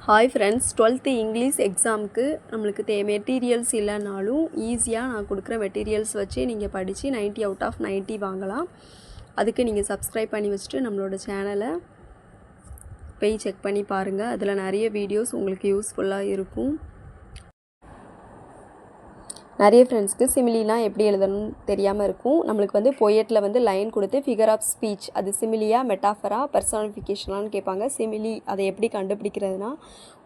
Hi friends, 12th English எக்ஸாமுக்கு நம்மளுக்கு materials இல்லைனாலும் ஈஸியாக நான் கொடுக்குற மெட்டீரியல்ஸ் வச்சு நீங்கள் படித்து 90 அவுட் ஆஃப் 90 வாங்கலாம். அதுக்கு நீங்கள் சப்ஸ்கிரைப் பண்ணி வச்சுட்டு நம்மளோட சேனலை போய் செக் பண்ணி பாருங்கள். அதில் நிறைய வீடியோஸ் உங்களுக்கு யூஸ்ஃபுல்லாக இருக்கும். நிறைய ஃப்ரெண்ட்ஸ்க்கு சிமிலிலாம் எப்படி எழுதணும்னு தெரியாமல் இருக்கும். நம்மளுக்கு வந்து பொயட்டில் வந்து லைன் கொடுத்து ஃபிகர் ஆஃப் ஸ்பீச் அது சிமிலியா மெட்டாஃபரா பர்சானிஃபிகேஷனான்னு கேட்பாங்க. சிமிலி அதை எப்படி கண்டுபிடிக்கிறதுனா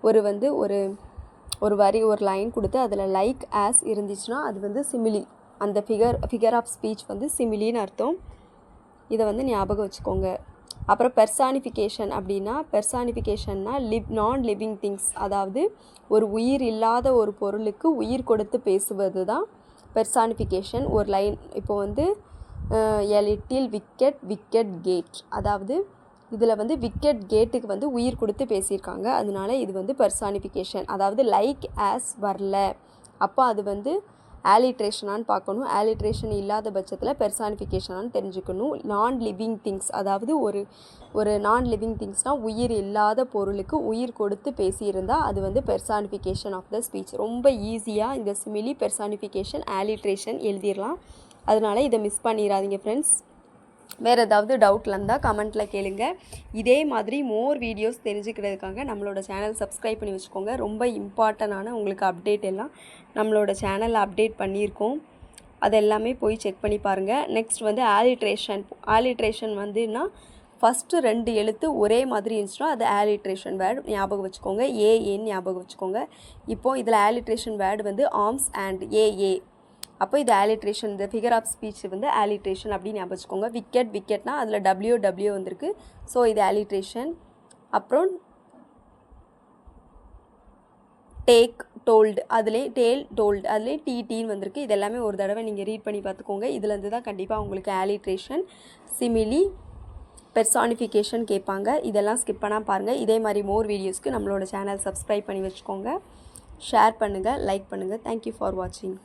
ஒரு வரி ஒரு லைன் கொடுத்து அதில் லைக் ஆஸ் இருந்துச்சுன்னா அது வந்து சிமிலி. அந்த ஃபிகர் ஆஃப் ஸ்பீச் வந்து சிமிலின்னு அர்த்தம். இதை வந்து ஞாபகம் வச்சுக்கோங்க. அப்புறம் பெர்சானிஃபிகேஷன் அப்படின்னா பெர்சானிஃபிகேஷன்னா நான் லிவிங் திங்ஸ், அதாவது ஒரு உயிர் இல்லாத ஒரு பொருளுக்கு உயிர் கொடுத்து பேசுவது தான் பெர்சானிஃபிகேஷன். ஒரு லைன் இப்போ வந்து எ லிட்டில் விக்கெட் கேட், அதாவது இதில் வந்து விக்கெட் கேட்டுக்கு வந்து உயிர் கொடுத்து பேசியிருக்காங்க. அதனால இது வந்து பெர்சானிஃபிகேஷன். அதாவது லைக் ஆஸ் வரல, அப்போ அது வந்து ஆலிட்ரேஷனான்னு பார்க்கணும். ஆலிட்ரேஷன் இல்லாத பட்சத்தில் பெர்சானிஃபிகேஷனான்னு தெரிஞ்சுக்கணும். நான் லிவிங் திங்ஸ், அதாவது ஒரு நான் லிவிங் திங்ஸ்னால் உயிர் இல்லாத பொருளுக்கு உயிர் கொடுத்து பேசியிருந்தால் அது வந்து பெர்சானிஃபிகேஷன் ஆஃப் த ஸ்பீச். ரொம்ப ஈஸியாக இந்த சிமிலி பெர்சானிஃபிகேஷன் ஆலிட்ரேஷன் எழுதிடலாம். அதனால் இதை மிஸ் பண்ணிடாதீங்க ஃப்ரெண்ட்ஸ். வேறு ஏதாவது டவுட்டில் இருந்தால் கமெண்ட்டில் கேளுங்க. இதே மாதிரி மோர் வீடியோஸ் தெரிஞ்சுக்கிறதுக்காக நம்மளோட சேனல் சப்ஸ்கிரைப் பண்ணி வச்சுக்கோங்க. ரொம்ப இம்பார்ட்டண்டான உங்களுக்கு அப்டேட் எல்லாம் நம்மளோட சேனலில் அப்டேட் பண்ணியிருக்கோம். அது எல்லாமே போய் செக் பண்ணி பாருங்கள். நெக்ஸ்ட் வந்து ஆலிட்ரேஷன் வந்துன்னா ஃபஸ்ட்டு 2 எழுத்து ஒரே மாதிரி இருந்துச்சுன்னா அது ஆலிட்ரேஷன் வேர்டு ஞாபகம் வச்சுக்கோங்க. ஏன்னு ஞாபகம் வச்சுக்கோங்க. இப்போது இதில் ஆலிட்ரேஷன் வேர்டு வந்து ஆர்ம்ஸ் அண்ட் ஏ. அப்போ இது ஆலிட்ரேஷன், இந்த ஃபிகர் ஆஃப் ஸ்பீச் வந்து ஆலிட்ரேஷன் அப்படின்னு ஞாபகம் வச்சுக்கோங்க. விக்கெட்னா அதில் டபிள்யூ வந்திருக்கு. ஸோ இது ஆலிட்ரேஷன். அப்புறம் டேக் டோல்டு, அதுலேயே டேல் டோல்டு, அதுலேயே டின்னு வந்திருக்கு. இது எல்லாமே ஒரு தடவை நீங்கள் ரீட் பண்ணி பார்த்துக்கோங்க. இதுலேருந்து தான் கண்டிப்பாக உங்களுக்கு ஆலிட்ரேஷன், சிமிலி, பெர்சானிஃபிகேஷன் கேட்பாங்க. இதெல்லாம் ஸ்கிப் பண்ணால் பாருங்கள். இதே மாதிரி மோர் வீடியோஸ்க்கு நம்மளோட சேனல் சப்ஸ்கிரைப் பண்ணி வச்சுக்கோங்க. ஷேர் பண்ணுங்கள், லைக் பண்ணுங்கள். தேங்க்யூ ஃபார் வாட்சிங்.